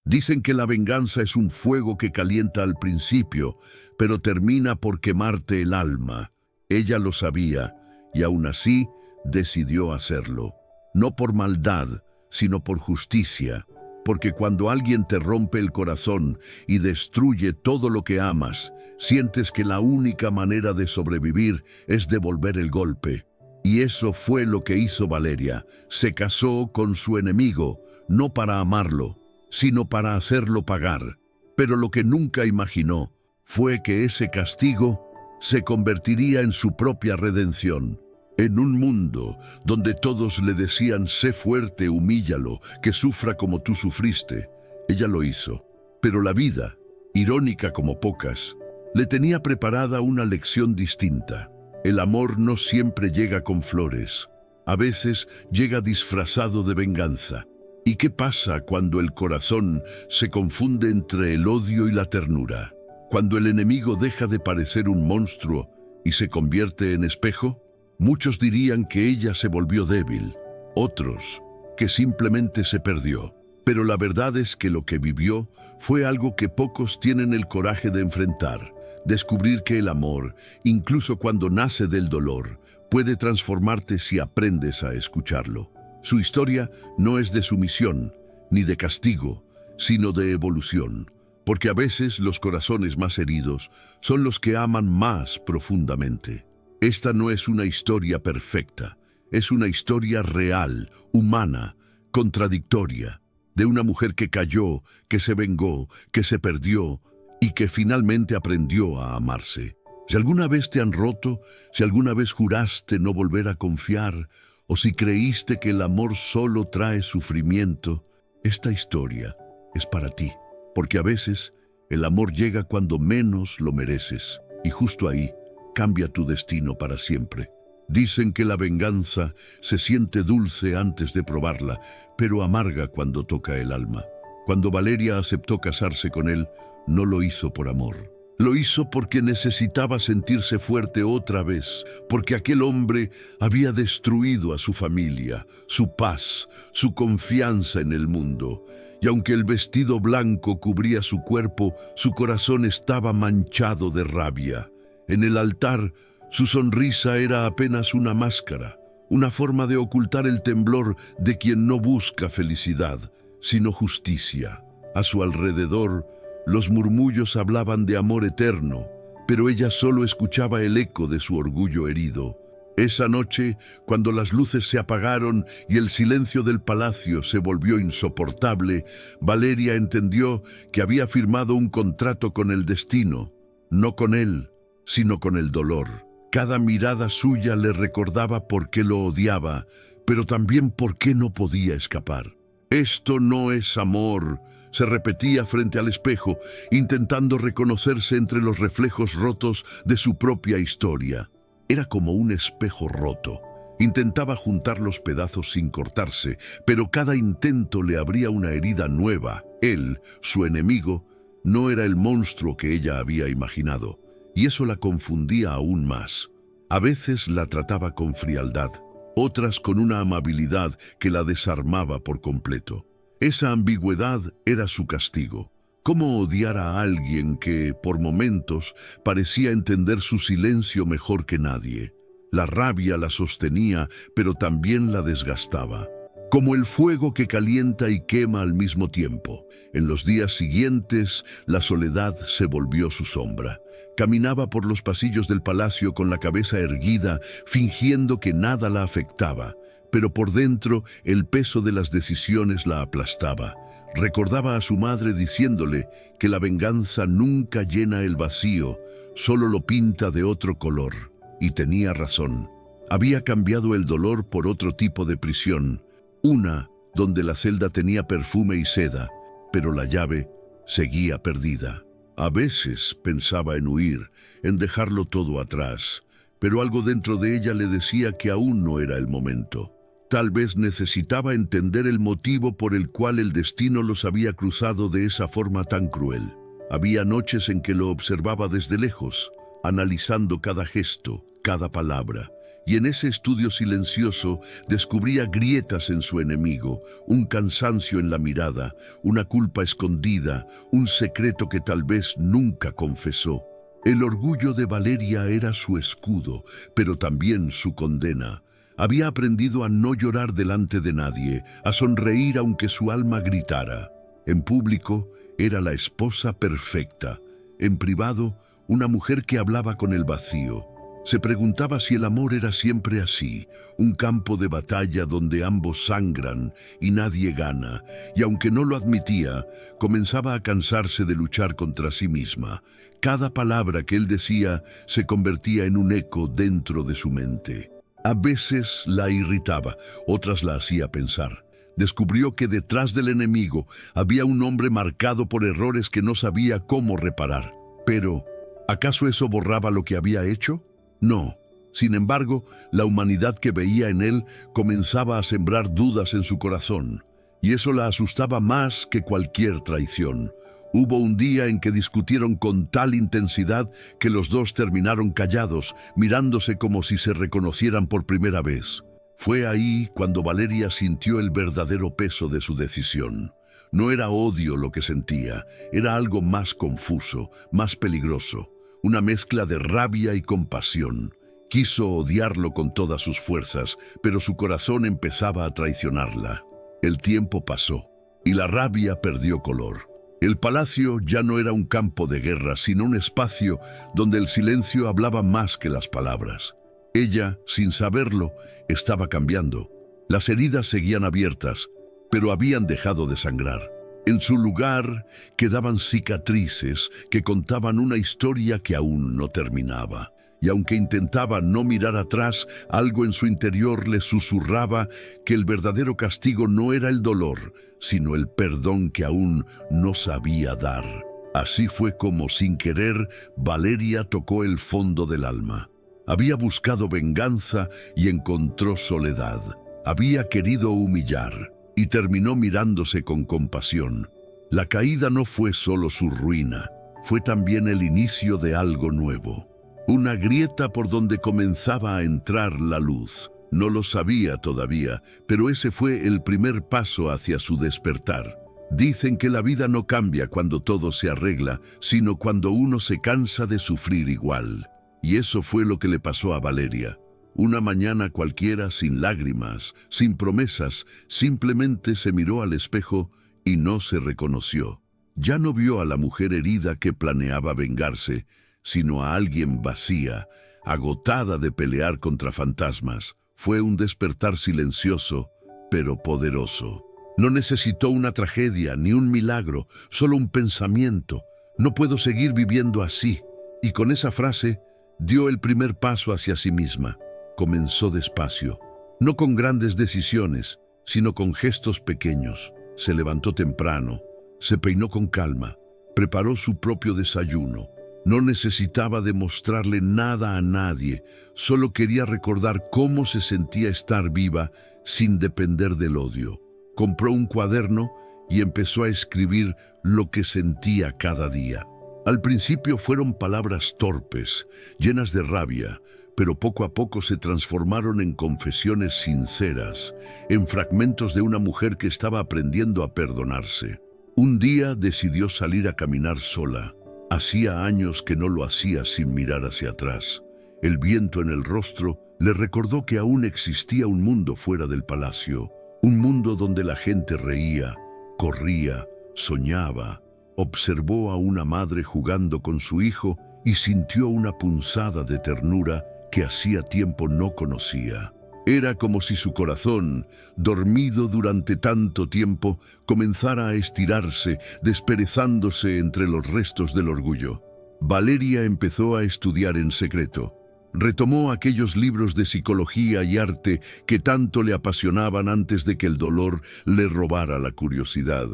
Dicen que la venganza es un fuego que calienta al principio, pero termina por quemarte el alma. Ella lo sabía, y aún así decidió hacerlo. No por maldad, sino por justicia. Porque cuando alguien te rompe el corazón y destruye todo lo que amas, sientes que la única manera de sobrevivir es devolver el golpe. Y eso fue lo que hizo Valeria. Se casó con su enemigo, no para amarlo, sino para hacerlo pagar. Pero lo que nunca imaginó fue que ese castigo se convertiría en su propia redención. En un mundo donde todos le decían, sé fuerte, humíllalo, que sufra como tú sufriste, ella lo hizo. Pero la vida, irónica como pocas, le tenía preparada una lección distinta. El amor no siempre llega con flores. A veces llega disfrazado de venganza. ¿Y qué pasa cuando el corazón se confunde entre el odio y la ternura? Cuando el enemigo deja de parecer un monstruo y se convierte en espejo. Muchos dirían que ella se volvió débil, otros que simplemente se perdió. Pero la verdad es que lo que vivió fue algo que pocos tienen el coraje de enfrentar. Descubrir que el amor, incluso cuando nace del dolor, puede transformarte si aprendes a escucharlo. Su historia no es de sumisión, ni de castigo, sino de evolución. Porque a veces los corazones más heridos son los que aman más profundamente. Esta no es una historia perfecta, es una historia real, humana, contradictoria, de una mujer que cayó, que se vengó, que se perdió y que finalmente aprendió a amarse. Si alguna vez te han roto, si alguna vez juraste no volver a confiar, o si creíste que el amor solo trae sufrimiento, esta historia es para ti, porque a veces el amor llega cuando menos lo mereces, y justo ahí cambia tu destino para siempre. Dicen que la venganza se siente dulce antes de probarla, pero amarga cuando toca el alma. Cuando Valeria aceptó casarse con él, no lo hizo por amor. Lo hizo porque necesitaba sentirse fuerte otra vez, porque aquel hombre había destruido a su familia, su paz, su confianza en el mundo. Y aunque el vestido blanco cubría su cuerpo, su corazón estaba manchado de rabia. En el altar, su sonrisa era apenas una máscara, una forma de ocultar el temblor de quien no busca felicidad, sino justicia. A su alrededor, los murmullos hablaban de amor eterno, pero ella solo escuchaba el eco de su orgullo herido. Esa noche, cuando las luces se apagaron y el silencio del palacio se volvió insoportable, Valeria entendió que había firmado un contrato con el destino, no con él, sino con el dolor. Cada mirada suya le recordaba por qué lo odiaba, pero también por qué no podía escapar. Esto no es amor, se repetía frente al espejo, intentando reconocerse entre los reflejos rotos de su propia historia. Era como un espejo roto. Intentaba juntar los pedazos sin cortarse, pero cada intento le abría una herida nueva. Él, su enemigo, no era el monstruo que ella había imaginado. Y eso la confundía aún más. A veces la trataba con frialdad, otras con una amabilidad que la desarmaba por completo. Esa ambigüedad era su castigo. ¿Cómo odiar a alguien que, por momentos, parecía entender su silencio mejor que nadie? La rabia la sostenía, pero también la desgastaba. Como el fuego que calienta y quema al mismo tiempo. En los días siguientes, la soledad se volvió su sombra. Caminaba por los pasillos del palacio con la cabeza erguida, fingiendo que nada la afectaba, pero por dentro el peso de las decisiones la aplastaba. Recordaba a su madre diciéndole que la venganza nunca llena el vacío, solo lo pinta de otro color. Y tenía razón. Había cambiado el dolor por otro tipo de prisión, una donde la celda tenía perfume y seda, pero la llave seguía perdida. A veces pensaba en huir, en dejarlo todo atrás, pero algo dentro de ella le decía que aún no era el momento. Tal vez necesitaba entender el motivo por el cual el destino los había cruzado de esa forma tan cruel. Había noches en que lo observaba desde lejos, analizando cada gesto, cada palabra, y en ese estudio silencioso descubría grietas en su enemigo, un cansancio en la mirada, una culpa escondida, un secreto que tal vez nunca confesó. El orgullo de Valeria era su escudo, pero también su condena. Había aprendido a no llorar delante de nadie, a sonreír aunque su alma gritara. En público era la esposa perfecta, en privado una mujer que hablaba con el vacío. Se preguntaba si el amor era siempre así, un campo de batalla donde ambos sangran y nadie gana, y aunque no lo admitía, comenzaba a cansarse de luchar contra sí misma. Cada palabra que él decía se convertía en un eco dentro de su mente. A veces la irritaba, otras la hacía pensar. Descubrió que detrás del enemigo había un hombre marcado por errores que no sabía cómo reparar. Pero, ¿acaso eso borraba lo que había hecho? No. Sin embargo, la humanidad que veía en él comenzaba a sembrar dudas en su corazón, y eso la asustaba más que cualquier traición. Hubo un día en que discutieron con tal intensidad que los dos terminaron callados, mirándose como si se reconocieran por primera vez. Fue ahí cuando Valeria sintió el verdadero peso de su decisión. No era odio lo que sentía, era algo más confuso, más peligroso. Una mezcla de rabia y compasión. Quiso odiarlo con todas sus fuerzas, pero su corazón empezaba a traicionarla. El tiempo pasó, y la rabia perdió color. El palacio ya no era un campo de guerra, sino un espacio donde el silencio hablaba más que las palabras. Ella, sin saberlo, estaba cambiando. Las heridas seguían abiertas, pero habían dejado de sangrar. En su lugar quedaban cicatrices que contaban una historia que aún no terminaba. Y aunque intentaba no mirar atrás, algo en su interior le susurraba que el verdadero castigo no era el dolor, sino el perdón que aún no sabía dar. Así fue como, sin querer, Valeria tocó el fondo del alma. Había buscado venganza y encontró soledad. Había querido humillar y terminó mirándose con compasión. La caída no fue solo su ruina, fue también el inicio de algo nuevo. Una grieta por donde comenzaba a entrar la luz. No lo sabía todavía, pero ese fue el primer paso hacia su despertar. Dicen que la vida no cambia cuando todo se arregla, sino cuando uno se cansa de sufrir igual. Y eso fue lo que le pasó a Valeria. Una mañana cualquiera, sin lágrimas, sin promesas, simplemente se miró al espejo y no se reconoció. Ya no vio a la mujer herida que planeaba vengarse, sino a alguien vacía, agotada de pelear contra fantasmas. Fue un despertar silencioso, pero poderoso. No necesitó una tragedia ni un milagro, solo un pensamiento. No puedo seguir viviendo así. Y con esa frase dio el primer paso hacia sí misma. Comenzó despacio, no con grandes decisiones, sino con gestos pequeños. Se levantó temprano, se peinó con calma, preparó su propio desayuno. No necesitaba demostrarle nada a nadie, solo quería recordar cómo se sentía estar viva sin depender del odio. Compró un cuaderno y empezó a escribir lo que sentía cada día. Al principio fueron palabras torpes, llenas de rabia, pero poco a poco se transformaron en confesiones sinceras, en fragmentos de una mujer que estaba aprendiendo a perdonarse. Un día decidió salir a caminar sola. Hacía años que no lo hacía sin mirar hacia atrás. El viento en el rostro le recordó que aún existía un mundo fuera del palacio, un mundo donde la gente reía, corría, soñaba. Observó a una madre jugando con su hijo y sintió una punzada de ternura que hacía tiempo no conocía. Era como si su corazón, dormido durante tanto tiempo, comenzara a estirarse, desperezándose entre los restos del orgullo. Valeria empezó a estudiar en secreto. Retomó aquellos libros de psicología y arte que tanto le apasionaban antes de que el dolor le robara la curiosidad.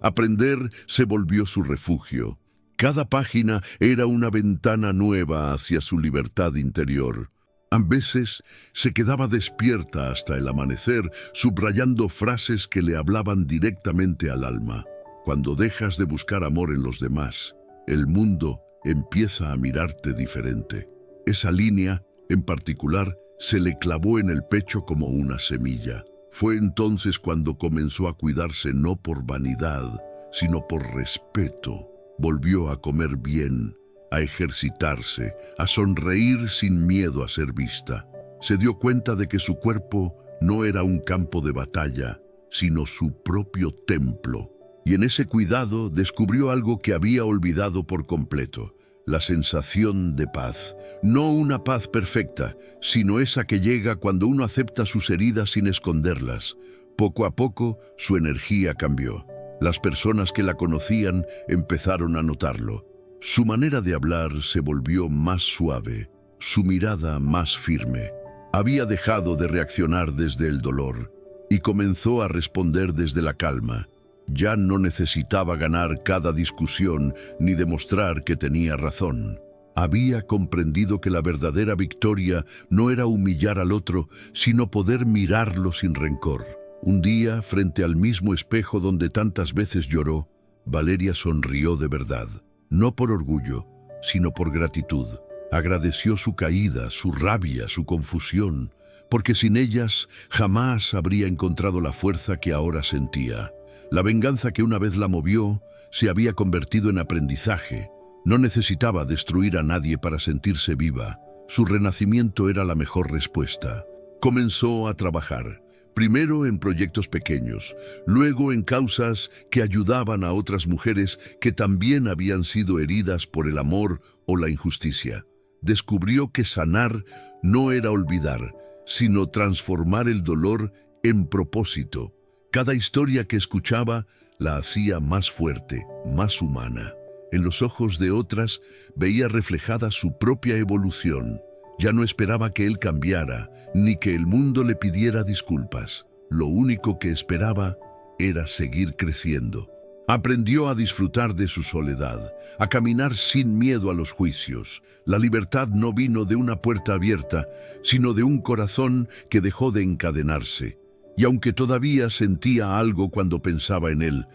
Aprender se volvió su refugio. Cada página era una ventana nueva hacia su libertad interior. A veces se quedaba despierta hasta el amanecer, subrayando frases que le hablaban directamente al alma. Cuando dejas de buscar amor en los demás, el mundo empieza a mirarte diferente. Esa línea, en particular, se le clavó en el pecho como una semilla. Fue entonces cuando comenzó a cuidarse no por vanidad, sino por respeto. Volvió a comer bien, a ejercitarse, a sonreír sin miedo a ser vista. Se dio cuenta de que su cuerpo no era un campo de batalla, sino su propio templo. Y en ese cuidado descubrió algo que había olvidado por completo: la sensación de paz. No una paz perfecta, sino esa que llega cuando uno acepta sus heridas sin esconderlas. Poco a poco, su energía cambió. Las personas que la conocían empezaron a notarlo. Su manera de hablar se volvió más suave, su mirada más firme. Había dejado de reaccionar desde el dolor y comenzó a responder desde la calma. Ya no necesitaba ganar cada discusión ni demostrar que tenía razón. Había comprendido que la verdadera victoria no era humillar al otro, sino poder mirarlo sin rencor. Un día, frente al mismo espejo donde tantas veces lloró, Valeria sonrió de verdad. No por orgullo, sino por gratitud. Agradeció su caída, su rabia, su confusión, porque sin ellas jamás habría encontrado la fuerza que ahora sentía. La venganza que una vez la movió se había convertido en aprendizaje. No necesitaba destruir a nadie para sentirse viva. Su renacimiento era la mejor respuesta. Comenzó a trabajar, primero en proyectos pequeños, luego en causas que ayudaban a otras mujeres que también habían sido heridas por el amor o la injusticia. Descubrió que sanar no era olvidar, sino transformar el dolor en propósito. Cada historia que escuchaba la hacía más fuerte, más humana. En los ojos de otras veía reflejada su propia evolución. Ya no esperaba que él cambiara, ni que el mundo le pidiera disculpas. Lo único que esperaba era seguir creciendo. Aprendió a disfrutar de su soledad, a caminar sin miedo a los juicios. La libertad no vino de una puerta abierta, sino de un corazón que dejó de encadenarse. Y aunque todavía sentía algo cuando pensaba en él,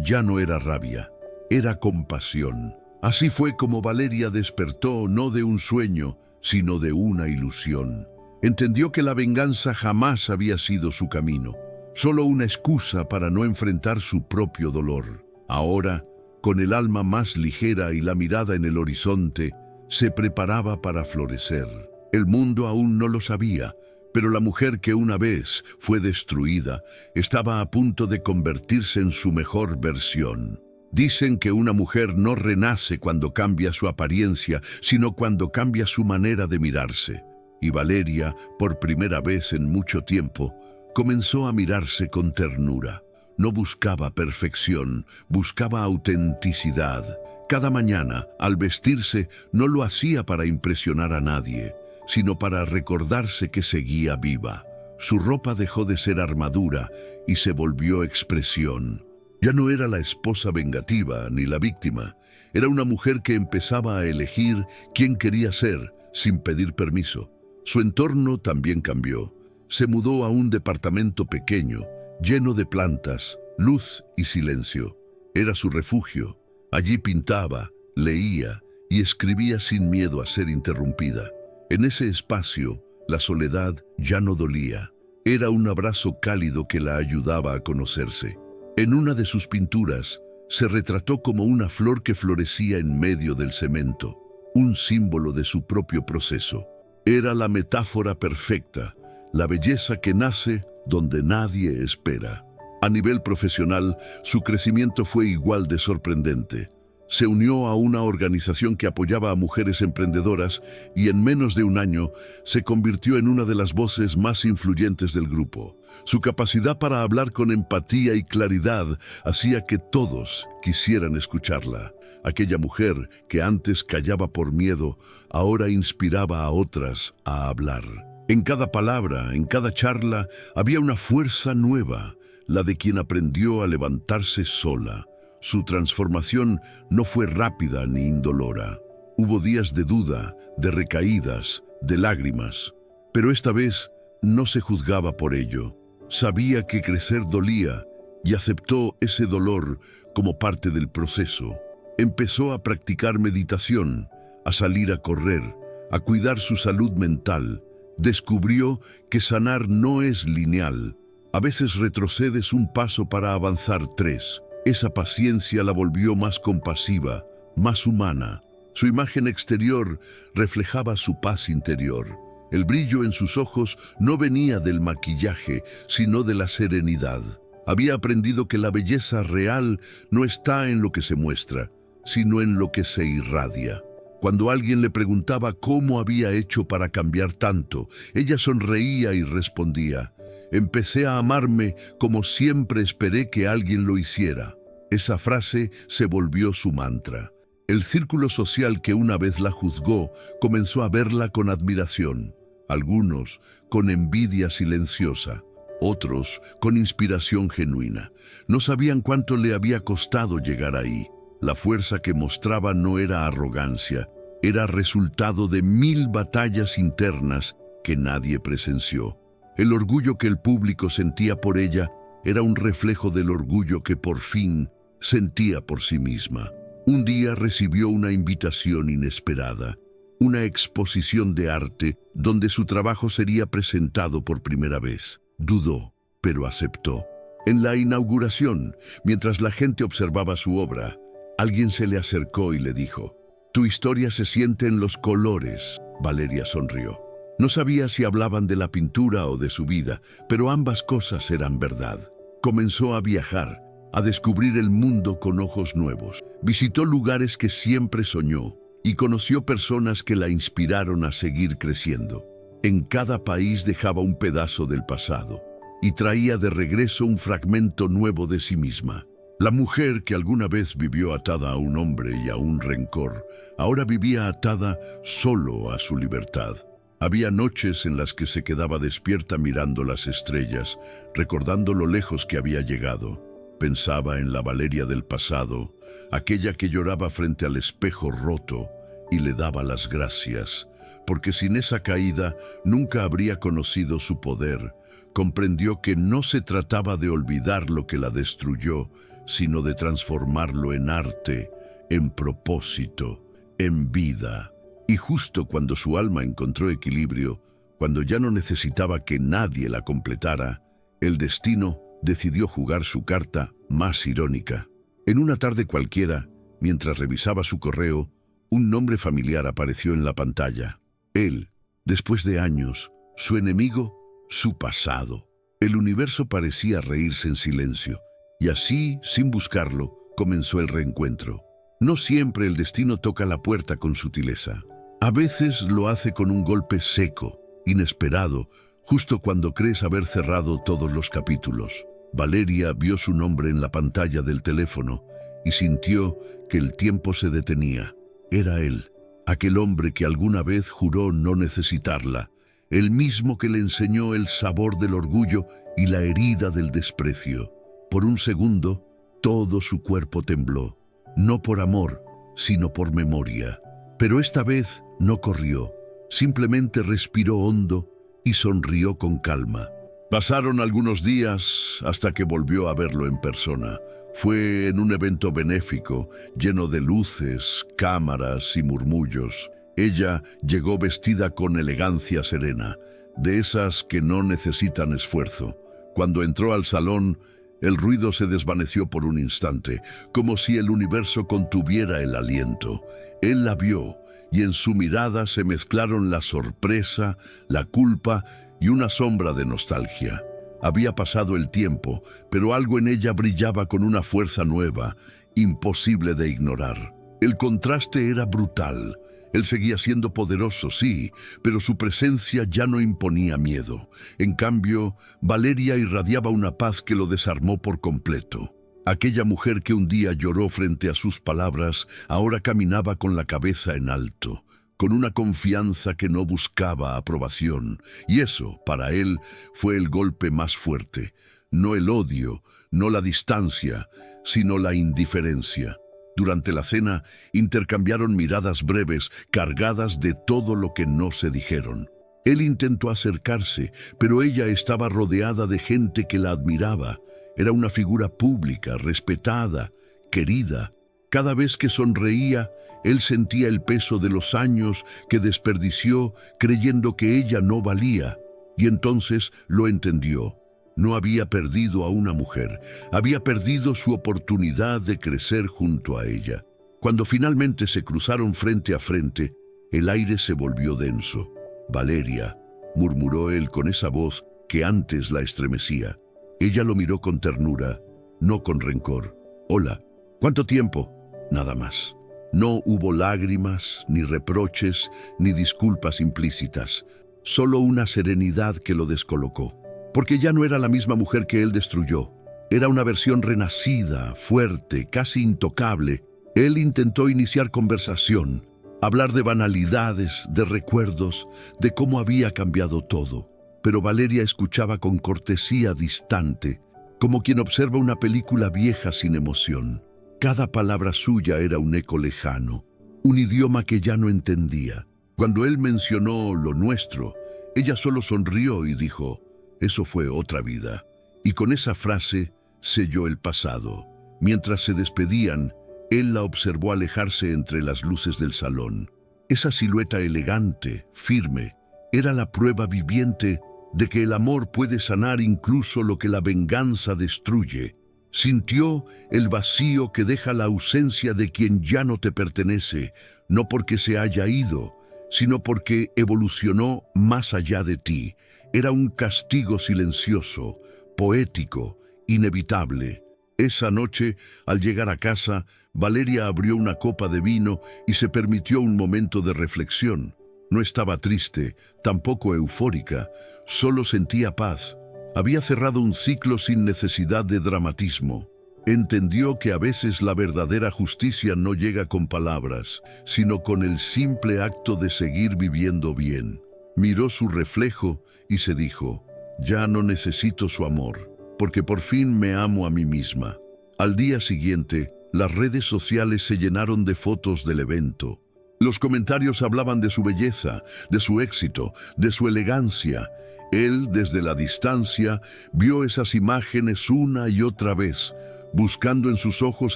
ya no era rabia, era compasión. Así fue como Valeria despertó no de un sueño, sino de una ilusión. Entendió que la venganza jamás había sido su camino, solo una excusa para no enfrentar su propio dolor. Ahora, con el alma más ligera y la mirada en el horizonte, se preparaba para florecer. El mundo aún no lo sabía, pero la mujer que una vez fue destruida estaba a punto de convertirse en su mejor versión. Dicen que una mujer no renace cuando cambia su apariencia, sino cuando cambia su manera de mirarse. Y Valeria, por primera vez en mucho tiempo, comenzó a mirarse con ternura. No buscaba perfección, buscaba autenticidad. Cada mañana, al vestirse, no lo hacía para impresionar a nadie, sino para recordarse que seguía viva. Su ropa dejó de ser armadura y se volvió expresión. Ya no era la esposa vengativa ni la víctima. Era una mujer que empezaba a elegir quién quería ser sin pedir permiso. Su entorno también cambió. Se mudó a un departamento pequeño, lleno de plantas, luz y silencio. Era su refugio. Allí pintaba, leía y escribía sin miedo a ser interrumpida. En ese espacio, la soledad ya no dolía. Era un abrazo cálido que la ayudaba a conocerse. En una de sus pinturas, se retrató como una flor que florecía en medio del cemento, un símbolo de su propio proceso. Era la metáfora perfecta, la belleza que nace donde nadie espera. A nivel profesional, su crecimiento fue igual de sorprendente. Se unió a una organización que apoyaba a mujeres emprendedoras y en menos de un año se convirtió en una de las voces más influyentes del grupo. Su capacidad para hablar con empatía y claridad hacía que todos quisieran escucharla. Aquella mujer que antes callaba por miedo, ahora inspiraba a otras a hablar. En cada palabra, en cada charla, había una fuerza nueva, la de quien aprendió a levantarse sola. Su transformación no fue rápida ni indolora. Hubo días de duda, de recaídas, de lágrimas. Pero esta vez no se juzgaba por ello. Sabía que crecer dolía y aceptó ese dolor como parte del proceso. Empezó a practicar meditación, a salir a correr, a cuidar su salud mental. Descubrió que sanar no es lineal. A veces retrocedes un paso para avanzar 3. Esa paciencia la volvió más compasiva, más humana. Su imagen exterior reflejaba su paz interior. El brillo en sus ojos no venía del maquillaje, sino de la serenidad. Había aprendido que la belleza real no está en lo que se muestra, sino en lo que se irradia. Cuando alguien le preguntaba cómo había hecho para cambiar tanto, ella sonreía y respondía: «Empecé a amarme como siempre esperé que alguien lo hiciera». Esa frase se volvió su mantra. El círculo social que una vez la juzgó comenzó a verla con admiración. Algunos con envidia silenciosa, otros con inspiración genuina. No sabían cuánto le había costado llegar ahí. La fuerza que mostraba no era arrogancia, era resultado de 1000 batallas internas que nadie presenció. El orgullo que el público sentía por ella era un reflejo del orgullo que por fin sentía por sí misma. Un día recibió una invitación inesperada, una exposición de arte donde su trabajo sería presentado por primera vez. Dudó, pero aceptó. En la inauguración, mientras la gente observaba su obra, alguien se le acercó y le dijo: «Tu historia se siente en los colores». Valeria sonrió. No sabía si hablaban de la pintura o de su vida, pero ambas cosas eran verdad. Comenzó a viajar, a descubrir el mundo con ojos nuevos. Visitó lugares que siempre soñó y conoció personas que la inspiraron a seguir creciendo. En cada país dejaba un pedazo del pasado y traía de regreso un fragmento nuevo de sí misma. La mujer que alguna vez vivió atada a un hombre y a un rencor, ahora vivía atada solo a su libertad. Había noches en las que se quedaba despierta mirando las estrellas, recordando lo lejos que había llegado. Pensaba en la Valeria del pasado, aquella que lloraba frente al espejo roto y le daba las gracias, porque sin esa caída nunca habría conocido su poder. Comprendió que no se trataba de olvidar lo que la destruyó, sino de transformarlo en arte, en propósito, en vida. Y justo cuando su alma encontró equilibrio, cuando ya no necesitaba que nadie la completara, el destino decidió jugar su carta más irónica. En una tarde cualquiera, mientras revisaba su correo, un nombre familiar apareció en la pantalla. Él, después de años, su enemigo, su pasado. El universo parecía reírse en silencio, y así, sin buscarlo, comenzó el reencuentro. No siempre el destino toca la puerta con sutileza. A veces lo hace con un golpe seco, inesperado, justo cuando crees haber cerrado todos los capítulos. Valeria vio su nombre en la pantalla del teléfono y sintió que el tiempo se detenía. Era él, aquel hombre que alguna vez juró no necesitarla, el mismo que le enseñó el sabor del orgullo y la herida del desprecio. Por un segundo, todo su cuerpo tembló, no por amor, sino por memoria. Pero esta vez no corrió, simplemente respiró hondo y sonrió con calma. Pasaron algunos días hasta que volvió a verlo en persona. Fue en un evento benéfico, lleno de luces, cámaras y murmullos. Ella llegó vestida con elegancia serena, de esas que no necesitan esfuerzo. Cuando entró al salón, el ruido se desvaneció por un instante, como si el universo contuviera el aliento. Él la vio, y en su mirada se mezclaron la sorpresa, la culpa y una sombra de nostalgia. Había pasado el tiempo, pero algo en ella brillaba con una fuerza nueva, imposible de ignorar. El contraste era brutal. Él seguía siendo poderoso, sí, pero su presencia ya no imponía miedo. En cambio, Valeria irradiaba una paz que lo desarmó por completo. Aquella mujer que un día lloró frente a sus palabras, ahora caminaba con la cabeza en alto, con una confianza que no buscaba aprobación. Y eso, para él, fue el golpe más fuerte. No el odio, no la distancia, sino la indiferencia. Durante la cena, intercambiaron miradas breves, cargadas de todo lo que no se dijeron. Él intentó acercarse, pero ella estaba rodeada de gente que la admiraba. Era una figura pública, respetada, querida. Cada vez que sonreía, él sentía el peso de los años que desperdició creyendo que ella no valía. Y entonces lo entendió. No había perdido a una mujer, había perdido su oportunidad de crecer junto a ella. Cuando finalmente se cruzaron frente a frente, el aire se volvió denso. «Valeria», murmuró él con esa voz que antes la estremecía. Ella lo miró con ternura, no con rencor. «Hola, ¿cuánto tiempo?» Nada más. No hubo lágrimas, ni reproches, ni disculpas implícitas. Solo una serenidad que lo descolocó. Porque ya no era la misma mujer que él destruyó. Era una versión renacida, fuerte, casi intocable. Él intentó iniciar conversación, hablar de banalidades, de recuerdos, de cómo había cambiado todo. Pero Valeria escuchaba con cortesía distante, como quien observa una película vieja sin emoción. Cada palabra suya era un eco lejano, un idioma que ya no entendía. Cuando él mencionó lo nuestro, ella solo sonrió y dijo, «Eso fue otra vida». Y con esa frase selló el pasado. Mientras se despedían, él la observó alejarse entre las luces del salón. Esa silueta elegante, firme, era la prueba viviente de que el amor puede sanar incluso lo que la venganza destruye. Sintió el vacío que deja la ausencia de quien ya no te pertenece, no porque se haya ido, sino porque evolucionó más allá de ti. Era un castigo silencioso, poético, inevitable. Esa noche, al llegar a casa, Valeria abrió una copa de vino y se permitió un momento de reflexión. No estaba triste, tampoco eufórica, solo sentía paz. Había cerrado un ciclo sin necesidad de dramatismo. Entendió que a veces la verdadera justicia no llega con palabras, sino con el simple acto de seguir viviendo bien. Miró su reflejo y se dijo, «Ya no necesito su amor, porque por fin me amo a mí misma». Al día siguiente, las redes sociales se llenaron de fotos del evento. Los comentarios hablaban de su belleza, de su éxito, de su elegancia. Él, desde la distancia, vio esas imágenes una y otra vez, buscando en sus ojos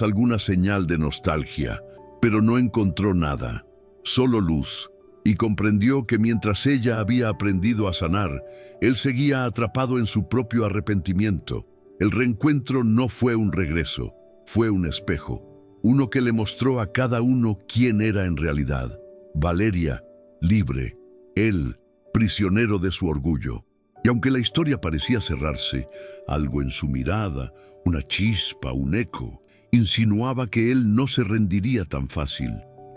alguna señal de nostalgia, pero no encontró nada, solo luz, y comprendió que mientras ella había aprendido a sanar, él seguía atrapado en su propio arrepentimiento. El reencuentro no fue un regreso, fue un espejo, uno que le mostró a cada uno quién era en realidad. Valeria, libre, él, prisionero de su orgullo. Y aunque la historia parecía cerrarse, algo en su mirada, una chispa, un eco, insinuaba que él no se rendiría tan fácil.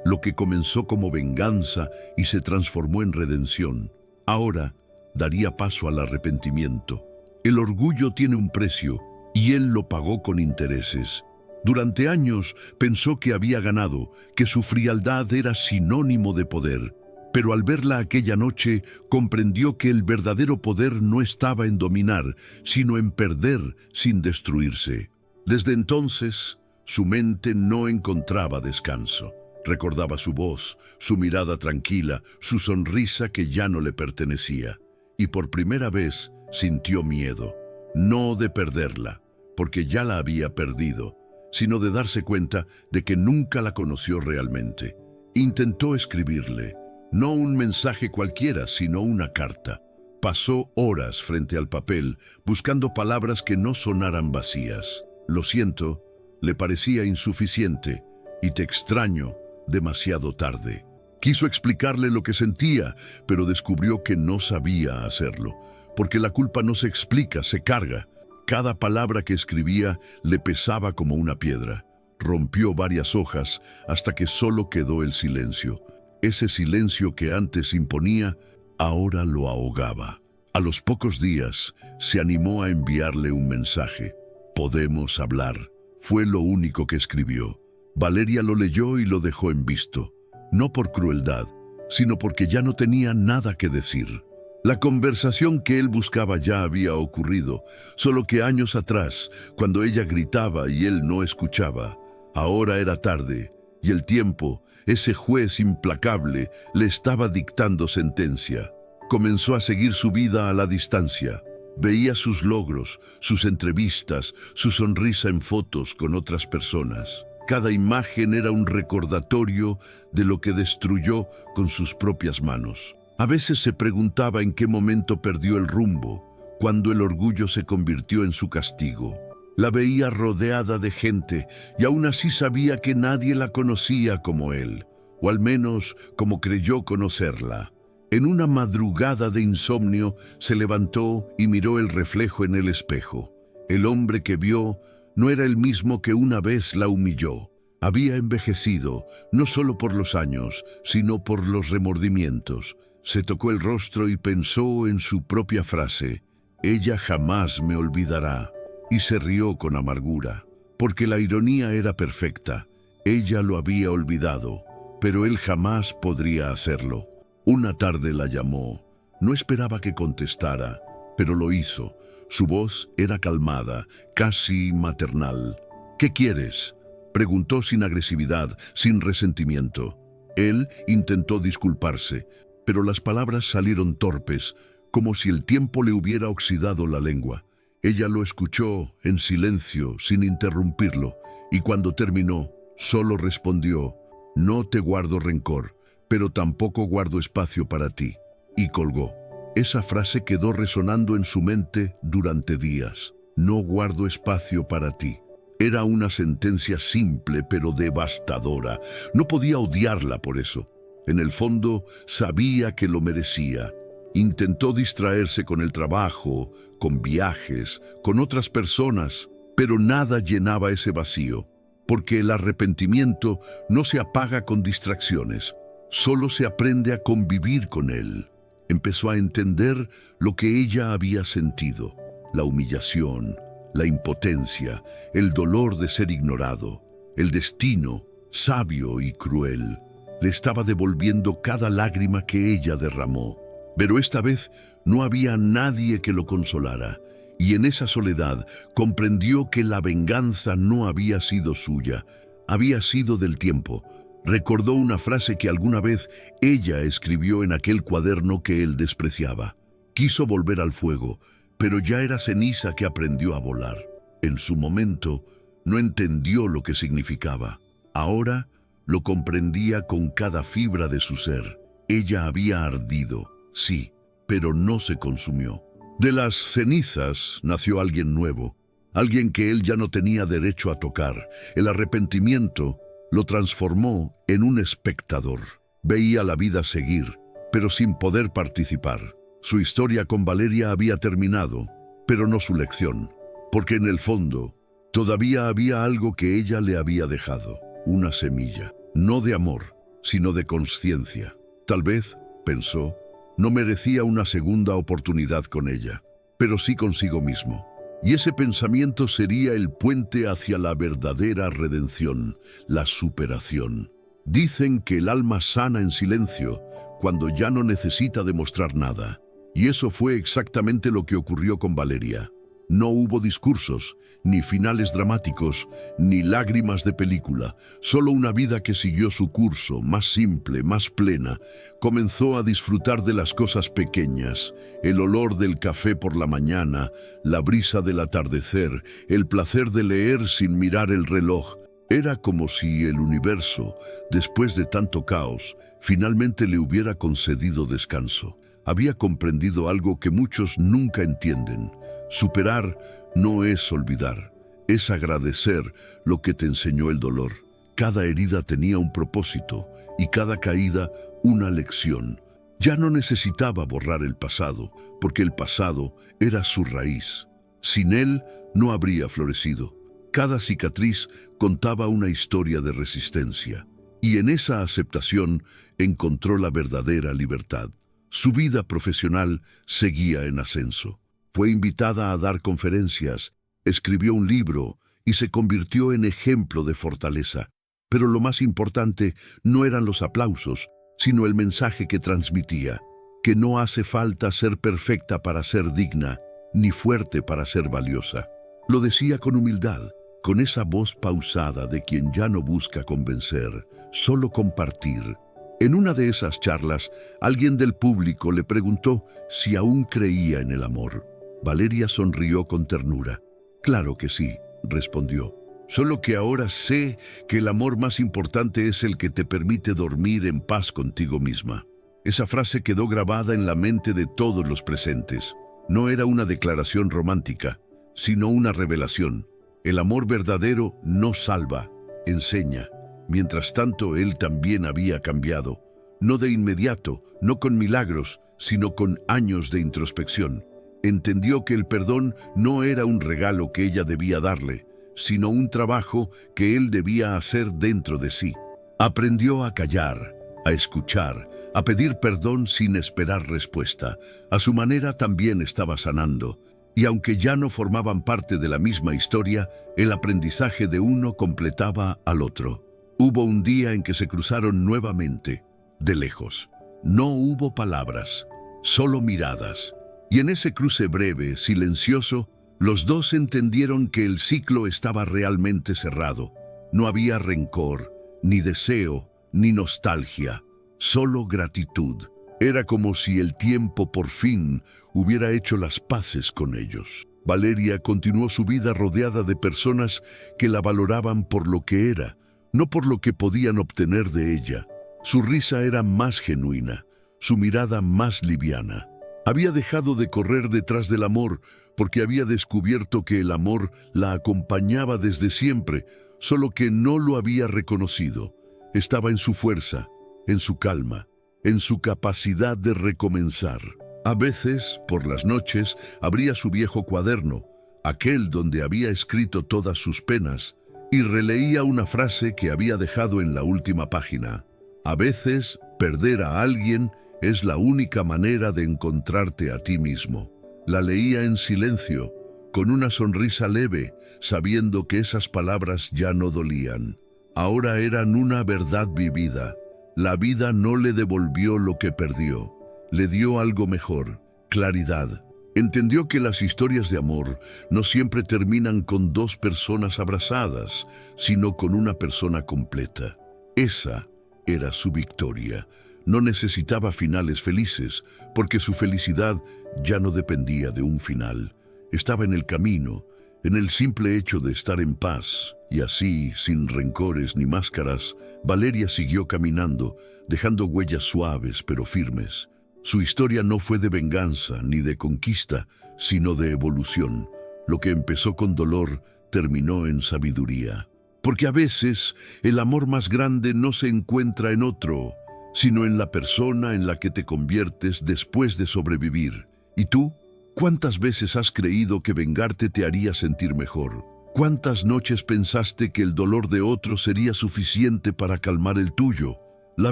Lo que comenzó como venganza y se transformó en redención, ahora daría paso al arrepentimiento. El orgullo tiene un precio, y él lo pagó con intereses. Durante años pensó que había ganado, que su frialdad era sinónimo de poder. Pero al verla aquella noche, comprendió que el verdadero poder no estaba en dominar, sino en perder sin destruirse. Desde entonces, su mente no encontraba descanso. Recordaba su voz, su mirada tranquila, su sonrisa que ya no le pertenecía. Y por primera vez sintió miedo, no de perderla, porque ya la había perdido, sino de darse cuenta de que nunca la conoció realmente. Intentó escribirle, no un mensaje cualquiera, sino una carta. Pasó horas frente al papel, buscando palabras que no sonaran vacías. «Lo siento», le parecía insuficiente, «y te extraño», demasiado tarde. Quiso explicarle lo que sentía, pero descubrió que no sabía hacerlo, porque la culpa no se explica, se carga. Cada palabra que escribía le pesaba como una piedra. Rompió varias hojas hasta que solo quedó el silencio. Ese silencio que antes imponía, ahora lo ahogaba. A los pocos días, se animó a enviarle un mensaje. «Podemos hablar», fue lo único que escribió. Valeria lo leyó y lo dejó en visto, no por crueldad, sino porque ya no tenía nada que decir. La conversación que él buscaba ya había ocurrido, solo que años atrás, cuando ella gritaba y él no escuchaba. Ahora era tarde, y el tiempo, ese juez implacable, le estaba dictando sentencia. Comenzó a seguir su vida a la distancia. Veía sus logros, sus entrevistas, su sonrisa en fotos con otras personas. Cada imagen era un recordatorio de lo que destruyó con sus propias manos. A veces se preguntaba en qué momento perdió el rumbo, cuando el orgullo se convirtió en su castigo. La veía rodeada de gente y aún así sabía que nadie la conocía como él, o al menos como creyó conocerla. En una madrugada de insomnio se levantó y miró el reflejo en el espejo. El hombre que vio no era el mismo que una vez la humilló. Había envejecido, no solo por los años, sino por los remordimientos. Se tocó el rostro y pensó en su propia frase: «Ella jamás me olvidará», y se rió con amargura, porque la ironía era perfecta. Ella lo había olvidado, pero él jamás podría hacerlo. Una tarde la llamó. No esperaba que contestara, pero lo hizo. Su voz era calmada, casi maternal. «¿Qué quieres?», preguntó sin agresividad, sin resentimiento. Él intentó disculparse, pero las palabras salieron torpes, como si el tiempo le hubiera oxidado la lengua. Ella lo escuchó en silencio, sin interrumpirlo, y cuando terminó, solo respondió: «No te guardo rencor, pero tampoco guardo espacio para ti», y colgó. Esa frase quedó resonando en su mente durante días. «No guardo espacio para ti». Era una sentencia simple pero devastadora. No podía odiarla por eso. En el fondo, sabía que lo merecía. Intentó distraerse con el trabajo, con viajes, con otras personas, pero nada llenaba ese vacío, porque el arrepentimiento no se apaga con distracciones, solo se aprende a convivir con él. Empezó a entender lo que ella había sentido: la humillación, la impotencia, el dolor de ser ignorado. El destino, sabio y cruel, le estaba devolviendo cada lágrima que ella derramó. Pero esta vez no había nadie que lo consolara, y en esa soledad comprendió que la venganza no había sido suya, había sido del tiempo. Recordó una frase que alguna vez ella escribió en aquel cuaderno que él despreciaba. Quiso volver al fuego, pero ya era ceniza que aprendió a volar. En su momento no entendió lo que significaba. Ahora lo comprendía con cada fibra de su ser. Ella había ardido, sí, pero no se consumió. De las cenizas nació alguien nuevo, alguien que él ya no tenía derecho a tocar. El arrepentimiento lo transformó en un espectador. Veía la vida seguir, pero sin poder participar. Su historia con Valeria había terminado, pero no su lección, porque en el fondo todavía había algo que ella le había dejado, una semilla, no de amor, sino de conciencia. Tal vez, pensó, no merecía una segunda oportunidad con ella, pero sí consigo mismo. Y ese pensamiento sería el puente hacia la verdadera redención, la superación. Dicen que el alma sana en silencio cuando ya no necesita demostrar nada. Y eso fue exactamente lo que ocurrió con Valeria. No hubo discursos, ni finales dramáticos, ni lágrimas de película, solo una vida que siguió su curso, más simple, más plena. Comenzó a disfrutar de las cosas pequeñas, el olor del café por la mañana, la brisa del atardecer, el placer de leer sin mirar el reloj. Era como si el universo, después de tanto caos, finalmente le hubiera concedido descanso. Había comprendido algo que muchos nunca entienden. Superar no es olvidar, es agradecer lo que te enseñó el dolor. Cada herida tenía un propósito y cada caída una lección. Ya no necesitaba borrar el pasado, porque el pasado era su raíz. Sin él no habría florecido. Cada cicatriz contaba una historia de resistencia, y en esa aceptación encontró la verdadera libertad. Su vida profesional seguía en ascenso. Fue invitada a dar conferencias, escribió un libro y se convirtió en ejemplo de fortaleza. Pero lo más importante no eran los aplausos, sino el mensaje que transmitía, que no hace falta ser perfecta para ser digna, ni fuerte para ser valiosa. Lo decía con humildad, con esa voz pausada de quien ya no busca convencer, solo compartir. En una de esas charlas, alguien del público le preguntó si aún creía en el amor. Valeria sonrió con ternura. «Claro que sí», respondió. Solo que ahora sé que el amor más importante es el que te permite dormir en paz contigo misma. Esa frase quedó grabada en la mente de todos los presentes. No era una declaración romántica, sino una revelación. El amor verdadero no salva, enseña. Mientras tanto, él también había cambiado. No de inmediato, no con milagros, sino con años de introspección. Entendió que el perdón no era un regalo que ella debía darle, sino un trabajo que él debía hacer dentro de sí. Aprendió a callar, a escuchar, a pedir perdón sin esperar respuesta. A su manera también estaba sanando. Y aunque ya no formaban parte de la misma historia, el aprendizaje de uno completaba al otro. Hubo un día en que se cruzaron nuevamente, de lejos. No hubo palabras, solo miradas. Y en ese cruce breve, silencioso, los dos entendieron que el ciclo estaba realmente cerrado. No había rencor, ni deseo, ni nostalgia, solo gratitud. Era como si el tiempo por fin hubiera hecho las paces con ellos. Valeria continuó su vida rodeada de personas que la valoraban por lo que era, no por lo que podían obtener de ella. Su risa era más genuina, su mirada más liviana. Había dejado de correr detrás del amor porque había descubierto que el amor la acompañaba desde siempre, solo que no lo había reconocido. Estaba en su fuerza, en su calma, en su capacidad de recomenzar. A veces, por las noches, abría su viejo cuaderno, aquel donde había escrito todas sus penas, y releía una frase que había dejado en la última página. A veces, perder a alguien es la única manera de encontrarte a ti mismo. La leía en silencio, con una sonrisa leve, sabiendo que esas palabras ya no dolían. Ahora eran una verdad vivida. La vida no le devolvió lo que perdió. Le dio algo mejor, claridad. Entendió que las historias de amor no siempre terminan con dos personas abrazadas, sino con una persona completa. Esa era su victoria. No necesitaba finales felices, porque su felicidad ya no dependía de un final. Estaba en el camino, en el simple hecho de estar en paz. Y así, sin rencores ni máscaras, Valeria siguió caminando, dejando huellas suaves pero firmes. Su historia no fue de venganza ni de conquista, sino de evolución. Lo que empezó con dolor terminó en sabiduría. Porque a veces el amor más grande no se encuentra en otro, sino en la persona en la que te conviertes después de sobrevivir. ¿Y tú? ¿Cuántas veces has creído que vengarte te haría sentir mejor? ¿Cuántas noches pensaste que el dolor de otro sería suficiente para calmar el tuyo? La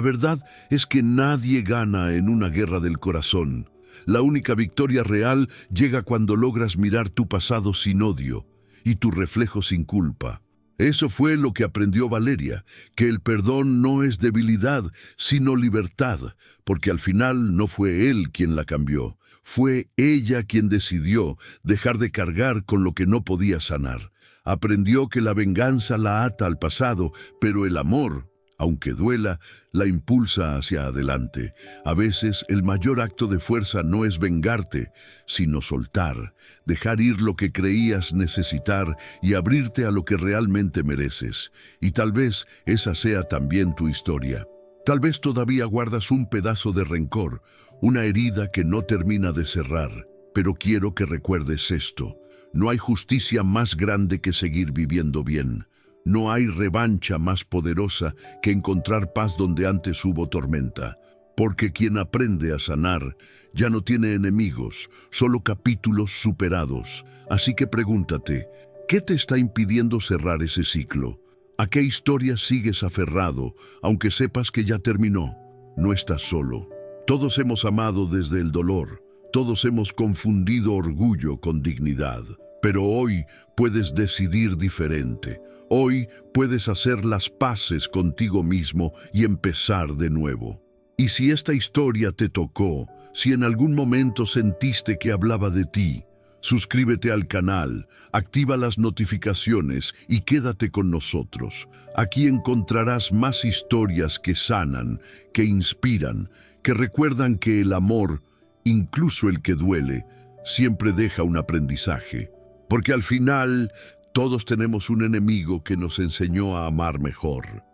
verdad es que nadie gana en una guerra del corazón. La única victoria real llega cuando logras mirar tu pasado sin odio y tu reflejo sin culpa. Eso fue lo que aprendió Valeria, que el perdón no es debilidad, sino libertad, porque al final no fue él quien la cambió, fue ella quien decidió dejar de cargar con lo que no podía sanar. Aprendió que la venganza la ata al pasado, pero el amor, aunque duela, la impulsa hacia adelante. A veces el mayor acto de fuerza no es vengarte, sino soltar, dejar ir lo que creías necesitar y abrirte a lo que realmente mereces. Y tal vez esa sea también tu historia. Tal vez todavía guardas un pedazo de rencor, una herida que no termina de cerrar. Pero quiero que recuerdes esto. No hay justicia más grande que seguir viviendo bien. No hay revancha más poderosa que encontrar paz donde antes hubo tormenta. Porque quien aprende a sanar ya no tiene enemigos, solo capítulos superados. Así que pregúntate, ¿qué te está impidiendo cerrar ese ciclo? ¿A qué historia sigues aferrado, aunque sepas que ya terminó? No estás solo. Todos hemos amado desde el dolor. Todos hemos confundido orgullo con dignidad. Pero hoy puedes decidir diferente. Hoy puedes hacer las paces contigo mismo y empezar de nuevo. Y si esta historia te tocó, si en algún momento sentiste que hablaba de ti, suscríbete al canal, activa las notificaciones y quédate con nosotros. Aquí encontrarás más historias que sanan, que inspiran, que recuerdan que el amor, incluso el que duele, siempre deja un aprendizaje. Porque al final, Todos tenemos un enemigo que nos enseñó a amar mejor.